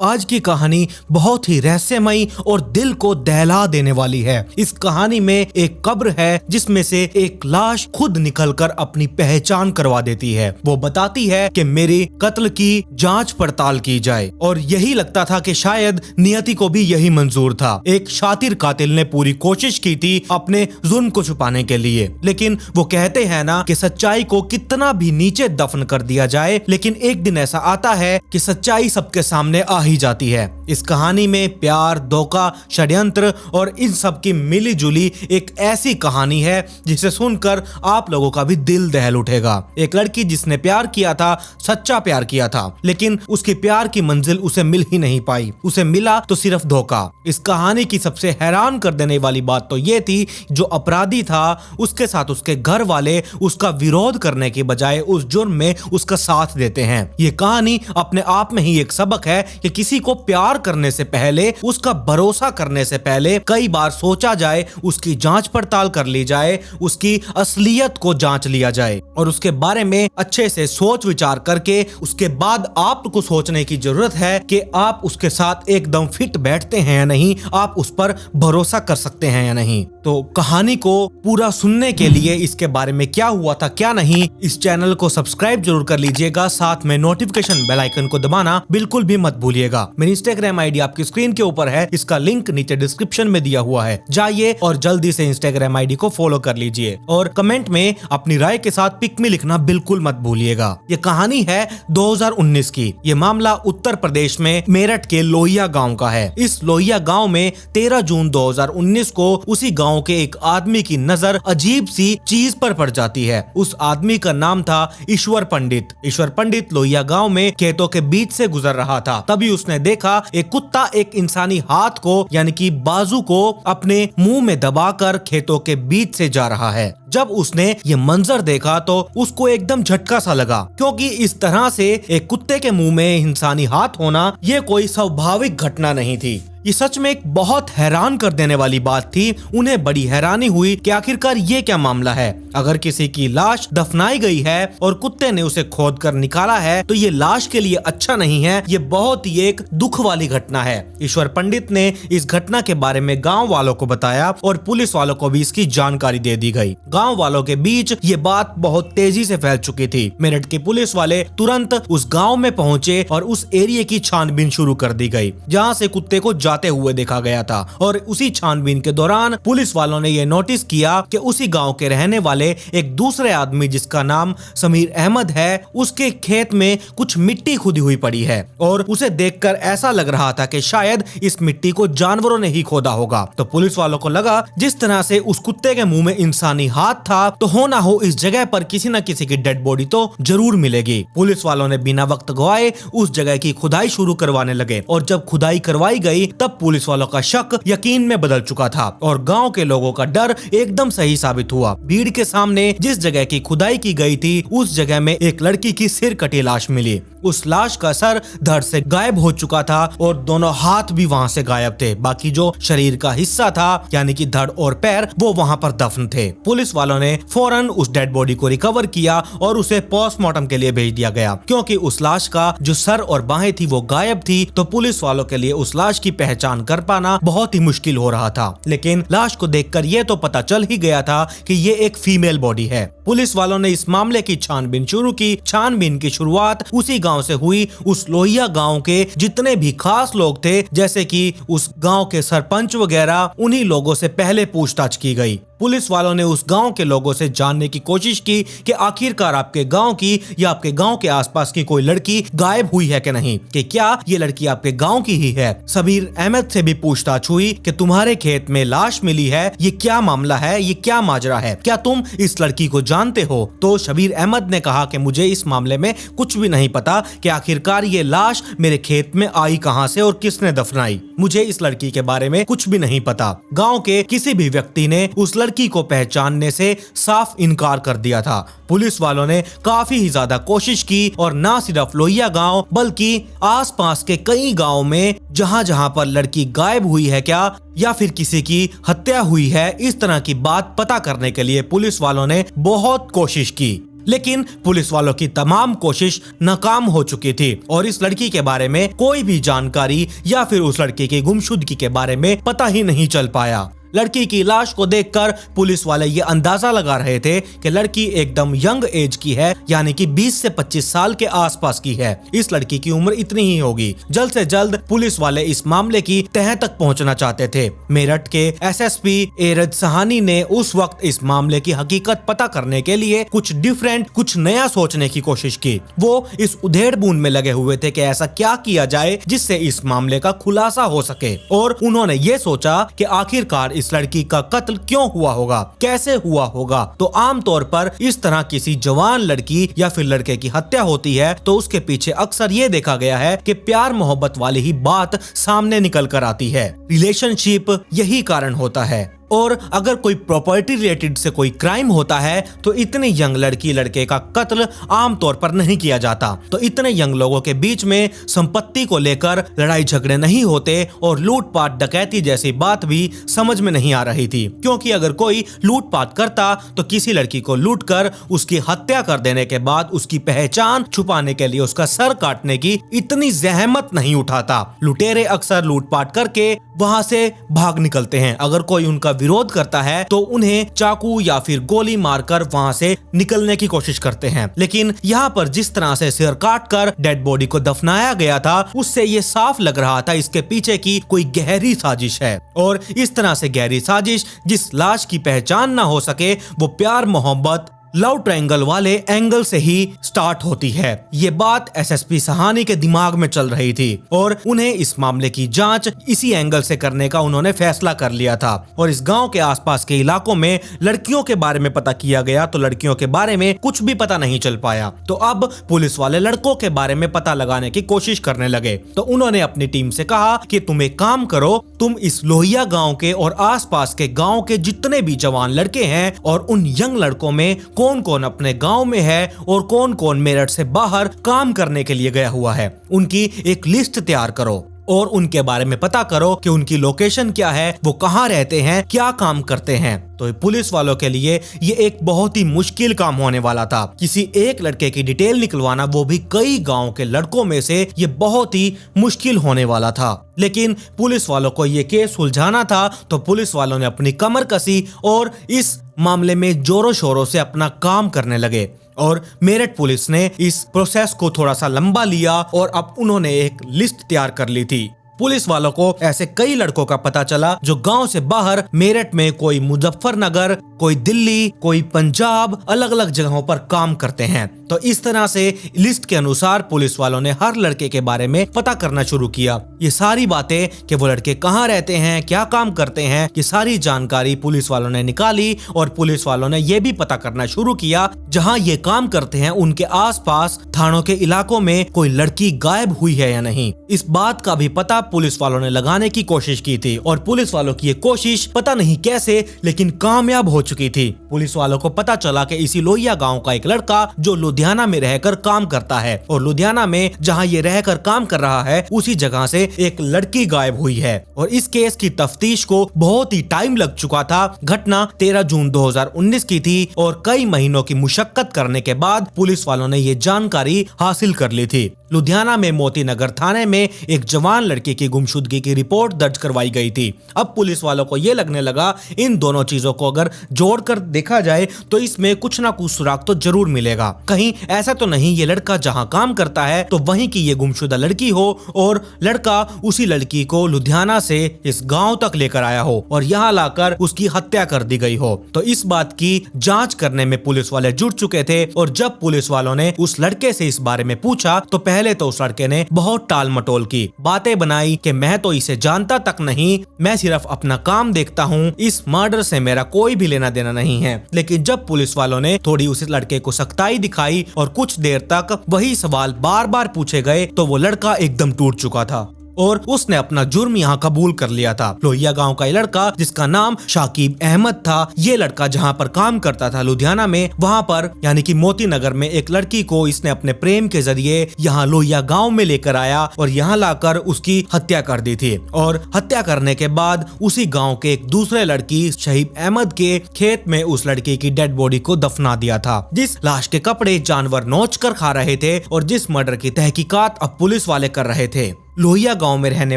आज की कहानी बहुत ही रहस्यमयी और दिल को दहला देने वाली है। इस कहानी में एक कब्र है जिसमें से एक लाश खुद निकलकर अपनी पहचान करवा देती है। वो बताती है कि मेरी कत्ल की जांच पड़ताल की जाए, और यही लगता था कि शायद नियति को भी यही मंजूर था। एक शातिर कातिल ने पूरी कोशिश की थी अपने जुर्म को छुपाने के लिए, लेकिन वो कहते हैं ना कि सच्चाई को कितना भी नीचे दफन कर दिया जाए, लेकिन एक दिन ऐसा आता है कि सच्चाई सबके सामने आ ही जाती है। इस कहानी में प्यार, धोखा, षड्यंत्र और इन सब की मिली जुली एक ऐसी कहानी है जिसे सुनकर आप लोगों का भी दिल दहल उठेगा। एक लड़की जिसने प्यार किया था, सच्चा प्यार किया था, लेकिन उसके प्यार की मंजिल उसे मिल ही नहीं पाई। उसे मिला तो सिर्फ धोखा। इस कहानी की सबसे हैरान कर देने वाली बात तो ये थी, जो अपराधी था उसके साथ उसके घर वाले उसका विरोध करने के बजाय उस जुर्म में उसका साथ देते हैं। ये कहानी अपने आप में ही एक सबक है कि किसी को प्यार करने से पहले, उसका भरोसा करने से पहले कई बार सोचा जाए, उसकी जांच पड़ताल कर ली जाए, उसकी असलियत को जांच लिया जाए और उसके बारे में अच्छे से सोच विचार करके उसके बाद आपको सोचने की जरूरत है कि आप उसके साथ एकदम फिट बैठते हैं या नहीं, आप उस पर भरोसा कर सकते हैं या नहीं। तो कहानी को पूरा सुनने के लिए इसके बारे में क्या हुआ था क्या नहीं, इस चैनल को सब्सक्राइब जरूर कर लीजिएगा, साथ में नोटिफिकेशन बेल आइकन को दबाना बिल्कुल भी मत भूलिएगा। मेरी इंस्टाग्राम आईडी आपकी स्क्रीन के ऊपर है, इसका लिंक नीचे डिस्क्रिप्शन में दिया हुआ है, जाइए और जल्दी से इंस्टाग्राम आईडी को फॉलो कर लीजिए और कमेंट में अपनी राय के साथ पिक में लिखना बिल्कुल मत भूलिएगा। ये कहानी है 2019 की। ये मामला उत्तर प्रदेश में मेरठ के लोहिया गांव का है। इस लोहिया गांव में 13 जून 2019 को उसी गांव के एक आदमी की नजर अजीब सी चीज पर पड़ जाती है। उस आदमी का नाम था ईश्वर पंडित। ईश्वर पंडित लोहिया गांव में खेतों के बीच से गुजर रहा था, तभी उसने देखा एक कुत्ता एक इंसानी हाथ को यानी कि बाजू को अपने मुंह में दबाकर खेतों के बीच से जा रहा है। जब उसने ये मंजर देखा तो उसको एकदम झटका सा लगा, क्योंकि इस तरह से एक कुत्ते के मुंह में इंसानी हाथ होना ये कोई स्वाभाविक घटना नहीं थी। ये सच में एक बहुत हैरान कर देने वाली बात थी। उन्हें बड़ी हैरानी हुई कि आखिरकार ये क्या मामला है। अगर किसी की लाश दफनाई गई है और कुत्ते ने उसे खोद कर निकाला है तो ये लाश के लिए अच्छा नहीं है। ये बहुत ही एक दुख वाली घटना है। ईश्वर पंडित ने इस घटना के बारे में गांव वालों को बताया और पुलिस वालों को भी इसकी जानकारी दे दी गई। गांव वालों के बीच ये बात बहुत तेजी से फैल चुकी थी। मेरठ के पुलिस वाले तुरंत उस गाँव में पहुंचे और उस एरिया की छानबीन शुरू कर दी गई जहाँ से कुत्ते को जाते हुए देखा गया था। और उसी छानबीन के दौरान पुलिस वालों ने यह नोटिस किया कि उसी गांव के रहने वाले एक दूसरे आदमी जिसका नाम समीर अहमद है, उसके खेत में कुछ मिट्टी खुदी हुई पड़ी है और उसे देखकर ऐसा लग रहा था कि शायद इस मिट्टी को जानवरों ने ही खोदा होगा। तो पुलिस वालों को लगा जिस तरह से उस कुत्ते के मुंह में इंसानी हाथ था तो हो ना हो इस जगह पर किसी न किसी की डेड बॉडी तो जरूर मिलेगी। पुलिस वालों ने बिना वक्त गवाए उस जगह की खुदाई शुरू करवाने लगे और जब खुदाई करवाई गई तब पुलिस वालों का शक यकीन में बदल चुका था और गांव के लोगों का डर एकदम सही साबित हुआ। भीड़ के सामने जिस जगह की खुदाई की गई थी उस जगह में एक लड़की की सिर कटी लाश मिली। उस लाश का सर धड़ से गायब हो चुका था और दोनों हाथ भी वहां से गायब थे। बाकी जो शरीर का हिस्सा था यानी कि धड़ और पैर वो वहां पर दफन थे। पुलिस वालों ने फौरन उस डेड बॉडी को रिकवर किया और उसे पोस्टमार्टम के लिए भेज दिया गया। क्योंकि उस लाश का जो सर और बाहें थी वो गायब थी तो पुलिस वालों के लिए उस लाश की पहचान कर पाना बहुत ही मुश्किल हो रहा था। लेकिन लाश को देखकर ये तो पता चल ही गया था कि ये एक फीमेल बॉडी है। पुलिस वालों ने इस मामले की छानबीन शुरू की। छानबीन की शुरुआत उसी गांव से हुई। उस लोहिया गांव के जितने भी खास लोग थे, जैसे कि उस गांव के सरपंच वगैरह, उन्हीं लोगों से पहले पूछताछ की गई। पुलिस वालों ने उस गांव के लोगों से जानने की कोशिश की कि आखिरकार आपके गांव की या आपके गांव के आसपास की कोई लड़की गायब हुई है कि नहीं, कि क्या ये लड़की आपके गांव की ही है। समीर अहमद से भी पूछताछ हुई कि तुम्हारे खेत में लाश मिली है, ये क्या मामला है, ये क्या माजरा है, क्या तुम इस लड़की को जानते हो। तो शबीर अहमद ने कहा कि मुझे इस मामले में कुछ भी नहीं पता कि आखिरकार ये लाश मेरे खेत में आई कहां से और किसने दफनाई। मुझे इस लड़की के बारे में कुछ भी नहीं पता। गाँव के किसी भी व्यक्ति ने उस लड़की को पहचानने से साफ इनकार कर दिया था। पुलिस वालों ने काफी ही ज्यादा कोशिश की और ना सिर्फ लोहिया गांव बल्कि आसपास के कई गांव में जहां जहां पर लड़की गायब हुई है क्या या फिर किसी की हत्या हुई है, इस तरह की बात पता करने के लिए पुलिस वालों ने बहुत कोशिश की। लेकिन पुलिस वालों की तमाम कोशिश नाकाम हो चुकी थी और इस लड़की के बारे में कोई भी जानकारी या फिर उस लड़की की गुमशुदगी के बारे में पता ही नहीं चल पाया। लड़की की लाश को देखकर पुलिस वाले ये अंदाजा लगा रहे थे कि लड़की एकदम यंग एज की है, यानी कि 20 से 25 साल के आसपास की है। इस लड़की की उम्र इतनी ही होगी। जल्द से जल्द पुलिस वाले इस मामले की तह तक पहुंचना चाहते थे। मेरठ के एसएसपी एरज सहानी ने उस वक्त इस मामले की हकीकत पता करने के लिए कुछ डिफरेंट, कुछ नया सोचने की कोशिश की। वो इस उधेड़-बुन में लगे हुए थे कि ऐसा क्या किया जाए जिससे इस मामले का खुलासा हो सके, और उन्होंने ये सोचा कि आखिरकार इस लड़की का कत्ल क्यों हुआ होगा, कैसे हुआ होगा। तो आमतौर पर इस तरह किसी जवान लड़की या फिर लड़के की हत्या होती है तो उसके पीछे अक्सर ये देखा गया है कि प्यार मोहब्बत वाली ही बात सामने निकल कर आती है। रिलेशनशिप यही कारण होता है। और अगर कोई प्रॉपर्टी रिलेटेड से कोई क्राइम होता है तो इतने यंग लड़की लड़के का कत्ल आमतौर पर नहीं किया जाता। तो इतने यंग लोगों के बीच में संपत्ति को लेकर लड़ाई झगड़े नहीं होते और लूटपाट डकैती जैसी बात भी समझ में नहीं आ रही थी, क्योंकि अगर कोई लूटपाट करता तो किसी लड़की को लूट कर उसकी हत्या कर देने के बाद उसकी पहचान छुपाने के लिए उसका सर काटने की इतनी जहमत नहीं उठाता। लुटेरे अक्सर लूटपाट करके वहां से भाग निकलते हैं। अगर कोई उनका विरोध करता है तो उन्हें चाकू या फिर गोली मारकर वहां से निकलने की कोशिश करते हैं। लेकिन यहाँ पर जिस तरह से सिर काटकर डेड बॉडी को दफनाया गया था उससे ये साफ लग रहा था इसके पीछे की कोई गहरी साजिश है। और इस तरह से गहरी साजिश जिस लाश की पहचान ना हो सके वो प्यार मोहब्बत लव ट्रायंगल वाले एंगल से ही स्टार्ट होती है। ये बात एसएसपी सहानी के दिमाग में चल रही थी और उन्हें इस मामले की जांच इसी एंगल से करने का उन्होंने फैसला कर लिया था। और इस गांव के आसपास के इलाकों में लड़कियों के बारे में पता किया गया तो लड़कियों के बारे में कुछ भी पता नहीं चल पाया। तो अब पुलिस वाले लड़कों के बारे में पता लगाने की कोशिश करने लगे। तो उन्होंने अपनी टीम से कहा कि तुम एक काम करो, तुम इस लोहिया गाँव के और आसपास के गाँव के जितने भी जवान लड़के हैं और उन यंग लड़कों में कौन कौन अपने गांव में है और कौन कौन मेरठ से बाहर काम करने के लिए गया हुआ है, उनकी एक लिस्ट तैयार करो और उनके बारे में पता करो कि उनकी लोकेशन क्या है, वो कहाँ रहते हैं, क्या काम करते हैं। तो पुलिस वालों के लिए ये एक बहुत ही मुश्किल काम होने वाला था। किसी एक लड़के की डिटेल निकलवाना, वो भी कई गांव के लड़कों में से, ये बहुत ही मुश्किल होने वाला था। लेकिन पुलिस वालों को ये केस सुलझाना था तो पुलिस वालों ने अपनी कमर कसी और इस मामले में जोरों शोरों से अपना काम करने लगे। और मेरठ पुलिस ने इस प्रोसेस को थोड़ा सा लंबा लिया और अब उन्होंने एक लिस्ट तैयार कर ली थी। पुलिस वालों को ऐसे कई लड़कों का पता चला जो गांव से बाहर मेरठ में, कोई मुजफ्फरनगर, कोई दिल्ली, कोई पंजाब, अलग अलग जगहों पर काम करते हैं। तो इस तरह से लिस्ट के अनुसार पुलिस वालों ने हर लड़के के बारे में पता करना शुरू किया। ये सारी बातें कि वो लड़के कहाँ रहते हैं, क्या काम करते हैं, ये सारी जानकारी पुलिस वालों ने निकाली और पुलिस वालों ने ये भी पता करना शुरू किया जहाँ ये काम करते हैं उनके आसपास थानों के इलाकों में कोई लड़की गायब हुई है या नहीं। इस बात का भी पता पुलिस वालों ने लगाने की कोशिश की थी और पुलिस वालों की ये कोशिश पता नहीं कैसे लेकिन कामयाब हो चुकी थी। पुलिस वालों को पता चला कि इसी लोहिया गांव का एक लड़का जो लुधियाना में रहकर काम करता है और लुधियाना में जहां ये रहकर काम कर रहा है उसी जगह से एक लड़की गायब हुई है। और इस केस की तफ्तीश को बहुत ही टाइम लग चुका था। घटना 13 जून 2019 की थी और कई महीनों की मुशक्कत करने के बाद पुलिस वालों ने ये जानकारी हासिल कर ली थी। लुधियाना में मोती नगर थाने में एक जवान लड़की की गुमशुदगी की रिपोर्ट दर्ज करवाई गई थी। अब पुलिस वालों को ये लगने लगा इन दोनों चीजों को अगर जोड़कर देखा जाए तो इसमें कुछ ना कुछ सुराग तो जरूर मिलेगा। कहीं ऐसा तो नहीं ये लड़का जहां काम करता है तो वहीं की ये गुमशुदा लड़की हो और लड़का उसी लड़की को लुधियाना से इस गांव तक लेकर आया हो और यहाँ लाकर उसकी हत्या कर दी गई हो। तो इस बात की जांच करने में पुलिस वाले जुट चुके थे और जब पुलिस वालों ने उस लड़के से इस बारे में पूछा तो पहले तो उस लड़के ने बहुत टाल मटोल की बातें बनाई कि मैं तो इसे जानता तक नहीं, मैं सिर्फ अपना काम देखता हूँ, इस मर्डर से मेरा कोई भी लेना देना नहीं है। लेकिन जब पुलिस वालों ने थोड़ी उस लड़के को सख्ताई दिखाई और कुछ देर तक वही सवाल बार बार पूछे गए तो वो लड़का एकदम टूट चुका था और उसने अपना जुर्म यहाँ कबूल कर लिया था। लोहिया गांव का ये लड़का जिसका नाम शाकिब अहमद था, ये लड़का जहाँ पर काम करता था लुधियाना में, वहाँ पर यानी कि मोती नगर में एक लड़की को इसने अपने प्रेम के जरिए यहाँ लोहिया गांव में लेकर आया और यहाँ लाकर उसकी हत्या कर दी थी। और हत्या करने के बाद उसी गांव के एक दूसरे लड़की शहीब अहमद के खेत में उस लड़की की डेड बॉडी को दफना दिया था, जिस लाश के कपड़े जानवर नोच कर खा रहे थे और जिस मर्डर की तहकीकात अब पुलिस वाले कर रहे थे। लोहिया गांव में रहने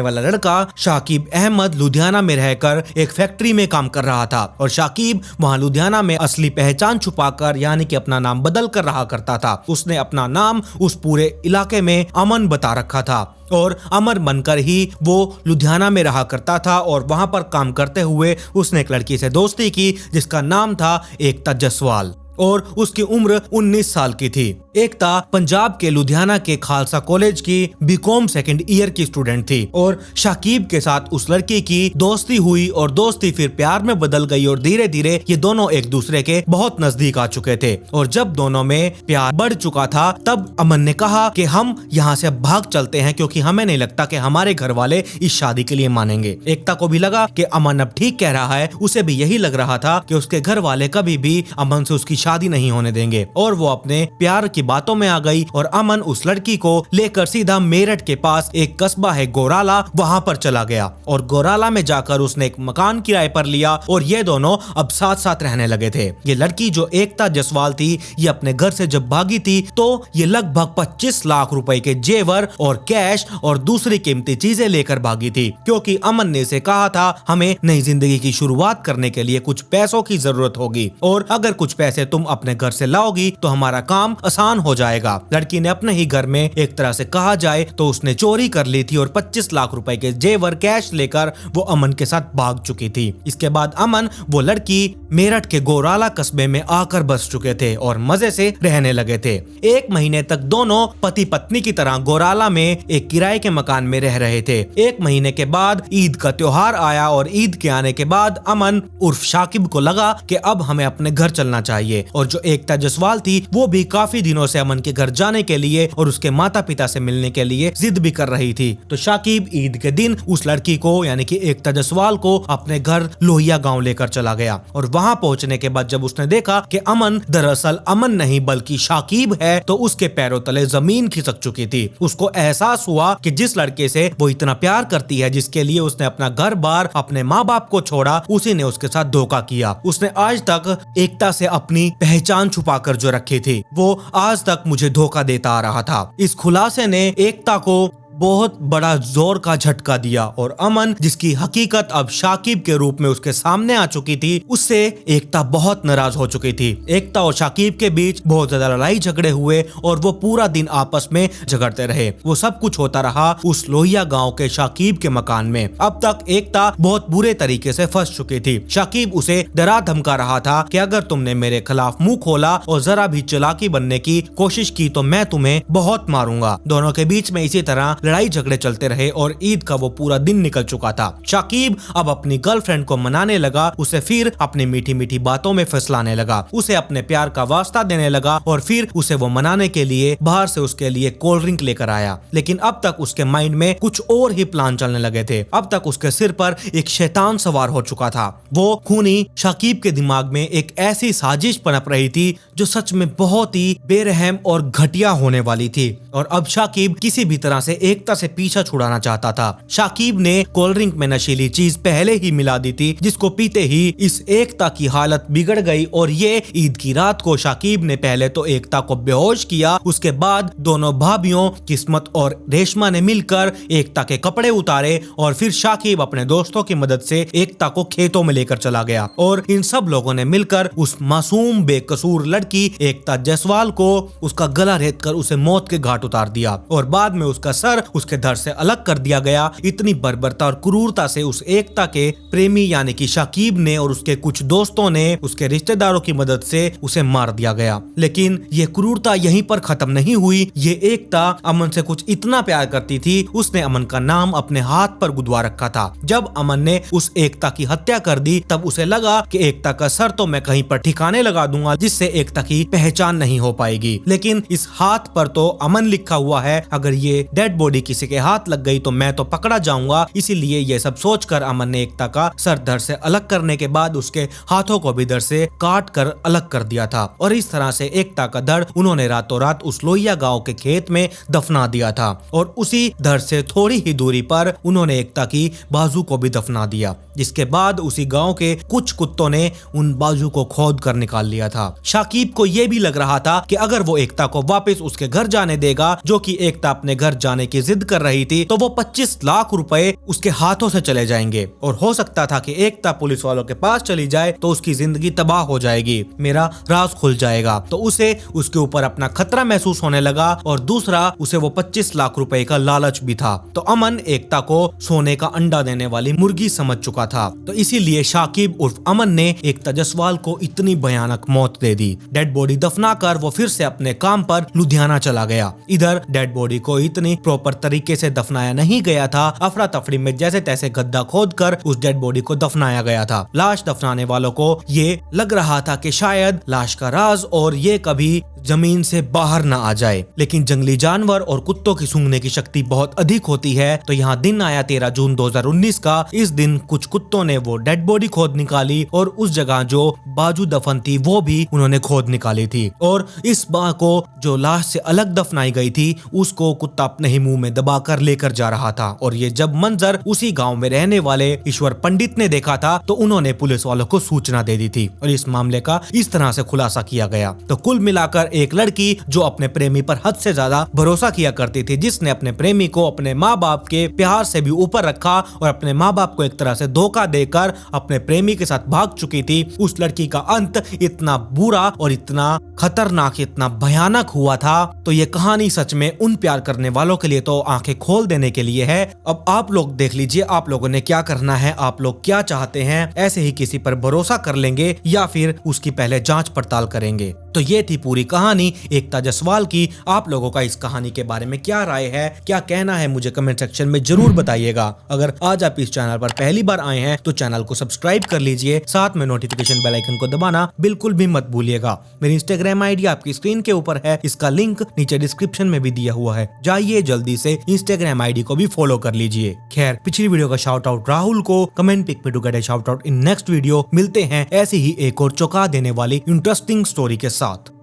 वाला लड़का शाकिब अहमद लुधियाना में रहकर एक फैक्ट्री में काम कर रहा था और शाकिब वहां लुधियाना में असली पहचान छुपाकर यानी कि अपना नाम बदल कर रहा करता था। उसने अपना नाम उस पूरे इलाके में अमन बता रखा था और अमन बनकर ही वो लुधियाना में रहा करता था और वहां पर काम करते हुए उसने एक लड़की से दोस्ती की जिसका नाम था एकता जसवाल और उसकी उम्र 19 साल की थी। एकता पंजाब के लुधियाना के खालसा कॉलेज की बीकॉम सेकंड ईयर की स्टूडेंट थी और शाकिब के साथ उस लड़की की दोस्ती हुई और दोस्ती फिर प्यार में बदल गई और धीरे धीरे ये दोनों एक दूसरे के बहुत नजदीक आ चुके थे। और जब दोनों में प्यार बढ़ चुका था तब अमन ने कहा कि हम यहाँ से भाग चलते हैं क्योंकि हमें नहीं लगता कि हमारे घर वाले इस शादी के लिए मानेंगे। एकता को भी लगा कि अमन अब ठीक कह रहा है, उसे भी यही लग रहा था कि उसके घर वाले कभी भी अमन से उसकी शादी नहीं होने देंगे और वो अपने प्यार की बातों में आ गई और अमन उस लड़की को लेकर सीधा मेरठ के पास एक कस्बा है गोराला, वहां पर चला गया और गोराला में जाकर उसने एक मकान किराए पर लिया और ये दोनों अब साथ साथ रहने लगे थे। ये लड़की जो एकता जसवाल थी, ये अपने घर से जब भागी थी तो ये लगभग 25 लाख रुपए के जेवर और कैश और दूसरी कीमती चीजें लेकर भागी थी क्योंकि अमन ने इसे कहा था हमें नई जिंदगी की शुरुआत करने के लिए कुछ पैसों की जरूरत होगी और अगर कुछ पैसे तुम अपने घर से लाओगी तो हमारा काम आसान हो जाएगा। लड़की ने अपने ही घर में एक तरह से कहा जाए तो उसने चोरी कर ली थी और 25 लाख रुपए के जेवर कैश लेकर वो अमन के साथ भाग चुकी थी। इसके बाद अमन वो लड़की मेरठ के गोराला कस्बे में आकर बस चुके थे और मजे से रहने लगे थे। 1 महीने तक दोनों पति पत्नी की तरह गोराला में एक किराए के मकान में रह रहे थे। 1 महीने के बाद ईद का त्योहार आया और ईद के आने के बाद अमन उर्फ शाकिब को लगा कि अब हमें अपने घर चलना चाहिए और जो एकता जसवाल थी वो भी काफी दिनों से अमन के घर जाने के लिए और उसके माता पिता से मिलने के लिए जिद भी कर रही थी। तो शाकिब ईद के दिन उस लड़की को यानी कि एकता जसवाल को अपने घर लोहिया गांव लेकर चला गया और वहां पहुंचने के बाद जब उसने देखा कि अमन दरअसल अमन नहीं बल्कि शाकिब है तो उसके पैरों तले जमीन खिसक चुकी थी। उसको एहसास हुआ कि जिस लड़के से वो इतना प्यार करती है, जिसके लिए उसने अपना घर बार अपने माँ बाप को छोड़ा, उसी ने उसके साथ धोखा किया। उसने आज तक एकता से अपनी पहचान छुपा कर जो रखी थी वो आज तक मुझे धोखा देता आ रहा था। इस खुलासे ने एकता को बहुत बड़ा जोर का झटका दिया और अमन जिसकी हकीकत अब शाकिब के रूप में उसके सामने आ चुकी थी, उससे एकता बहुत नाराज हो चुकी थी। एकता और शाकिब के बीच बहुत ज्यादा लड़ाई झगड़े हुए और वो पूरा दिन आपस में झगड़ते रहे। वो सब कुछ होता रहा उस लोहिया गांव के शाकिब के मकान में। अब तक एकता बहुत बुरे तरीके से फंस चुकी थी। शाकिब उसे डरा धमका रहा था कि अगर तुमने मेरे खिलाफ मुंह खोला और जरा भी चालाकी बनने की कोशिश की तो मैं तुम्हें बहुत मारूंगा। दोनों के बीच में इसी तरह लड़ाई झगड़े चलते रहे और ईद का वो पूरा दिन निकल चुका था। शाकिब अब अपनी गर्लफ्रेंड को मनाने लगा, उसे फिर अपनी मीठी मीठी बातों में फंसलाने लगा, उसे अपने प्यार का वास्ता देने लगा और फिर उसे वो मनाने के लिए बाहर से उसके लिए कोल्ड ड्रिंक लेकर आया। लेकिन अब तक उसके माइंड में कुछ और ही प्लान चलने लगे थे। अब तक उसके सिर पर एक शैतान सवार हो चुका था। वो खूनी शाकिब के दिमाग में एक ऐसी साजिश पनप रही थी जो सच में बहुत ही बेरहम और घटिया होने वाली थी और अब शाकिब किसी भी तरह से एकता से पीछा छुड़ाना चाहता था। शाकिब ने कोल्ड ड्रिंक में नशीली चीज पहले ही मिला दी थी जिसको पीते ही इस एकता की हालत बिगड़ गई और ये ईद की रात को शाकिब ने पहले तो एकता को बेहोश किया, उसके बाद दोनों भाभियों किस्मत और रेशमा ने मिलकर एकता के कपड़े उतारे और फिर शाकिब अपने दोस्तों की मदद से एकता को खेतों में लेकर चला गया और इन सब लोगों ने मिलकर उस मासूम बेकसूर लड़की एकता जसवाल को उसका गला रेत कर उसे मौत के घाट उतार दिया और बाद में उसका सर उसके धड़ से अलग कर दिया गया। इतनी बर्बरता और क्रूरता से उस एकता के प्रेमी यानी कि शाकिब ने और उसके कुछ दोस्तों ने उसके रिश्तेदारों की मदद से उसे मार दिया गया। लेकिन ये क्रूरता यहीं पर खत्म नहीं हुई। ये एकता अमन से कुछ इतना प्यार करती थी, उसने अमन का नाम अपने हाथ पर गुदवा रखा था। जब अमन ने उस एकता की हत्या कर दी तब उसे लगा कि एकता का सर तो मैं कहीं पर ठिकाने लगा दूंगा जिससे एकता की पहचान नहीं हो पाएगी। लेकिन इस हाथ पर तो अमन लिखा हुआ है, अगर ये डेड बॉडी बॉडी किसी के हाथ लग गई तो मैं तो पकड़ा जाऊंगा, इसीलिए ये सब सोचकर अमन ने एकता का सर धड़ से अलग करने के बाद उसके हाथों को भी धड़ से काट कर अलग कर दिया था। और इस तरह से एकता का धड़ उन्होंने रातों रात उस लोहिया गांव के खेत में दफना दिया था। और उसी धड़ से थोड़ी ही दूरी पर उन्होंने एकता की बाजू को भी दफना दिया, जिसके बाद उसी गांव के कुछ कुत्तों ने उन बाजू को खोद कर निकाल लिया था। शाकिब को यह भी लग रहा था कि अगर वो एकता को वापस उसके घर जाने देगा, जो कि एकता अपने घर जाने की जिद कर रही थी, तो वो 25 लाख रुपए उसके हाथों से चले जाएंगे और हो सकता था कि एकता पुलिस वालों के पास चली जाए तो उसकी जिंदगी तबाह हो जाएगी, मेरा राज खुल जाएगा। तो उसे उसके ऊपर अपना खतरा महसूस होने लगा और दूसरा उसे वो 25 लाख रुपए का लालच भी था। तो अमन एकता को सोने का अंडा देने वाली मुर्गी समझ चुका था। तो इसीलिए शाकिब उर्फ अमन ने एकता जसवाल को इतनी भयानक मौत दे दी। डेड बॉडी दफनाकर वो फिर से अपने काम पर लुधियाना चला गया। इधर डेड बॉडी को इतनी प्रॉपर तरीके से दफनाया नहीं गया था, अफरा तफरी में जैसे तैसे गड्ढा खोदकर उस डेड बॉडी को दफनाया गया था। लाश दफनाने वालों को ये लग रहा था कि शायद लाश का राज और ये कभी जमीन से बाहर ना आ जाए, लेकिन जंगली जानवर और कुत्तों की सूंघने की शक्ति बहुत अधिक होती है। तो यहाँ दिन आया 13 जून 2019 का। इस दिन कुछ कुत्तों ने वो डेड बॉडी खोद निकाली और उस जगह जो बाजू दफन थी वो भी उन्होंने खोद निकाली थी। और इस बार को जो लाश से अलग दफनाई गई थी उसको कुत्ता अपने ही मुंह में दबाकर लेकर जा रहा था। और ये जब मंजर उसी गाँव में रहने वाले ईश्वर पंडित ने देखा था तो उन्होंने पुलिस वालों को सूचना दे दी थी और इस मामले का इस तरह से खुलासा किया गया। तो कुल मिलाकर एक लड़की जो अपने प्रेमी पर हद से ज्यादा भरोसा किया करती थी, जिसने अपने प्रेमी को अपने माँ बाप के प्यार से भी ऊपर रखा और अपने माँ बाप को एक तरह से धोखा देकर अपने प्रेमी के साथ भाग चुकी थी, उस लड़की का अंत इतना बुरा और इतना खतरनाक, इतना भयानक हुआ था। तो ये कहानी सच में उन प्यार करने वालों के लिए तो आंखें खोल देने के लिए है। अब आप लोग देख लीजिए आप लोगों ने क्या करना है, आप लोग क्या चाहते हैं, ऐसे ही किसी पर भरोसा कर लेंगे या फिर उसकी पहले जांच पड़ताल करेंगे। तो ये थी पूरी कहानी एकता जसवाल की। आप लोगों का इस कहानी के बारे में क्या राय है, क्या कहना है, मुझे कमेंट सेक्शन में जरूर बताइएगा। अगर आज आप इस चैनल पर पहली बार आए हैं तो चैनल को सब्सक्राइब कर लीजिए, साथ में नोटिफिकेशन बेल आइकन को दबाना बिल्कुल भी मत भूलिएगा। मेरी इंस्टाग्राम आईडी आपकी स्क्रीन के ऊपर है, इसका लिंक नीचे डिस्क्रिप्शन में भी दिया हुआ है, जाइए जल्दी से इंस्टाग्राम आईडी को भी फॉलो कर लीजिए। खैर, पिछली वीडियो का शाउट आउट राहुल को, कमेंट पिक में to get a shout out in next video. मिलते हैं ऐसी ही एक और चौंका देने वाली इंटरेस्टिंग स्टोरी के साथ।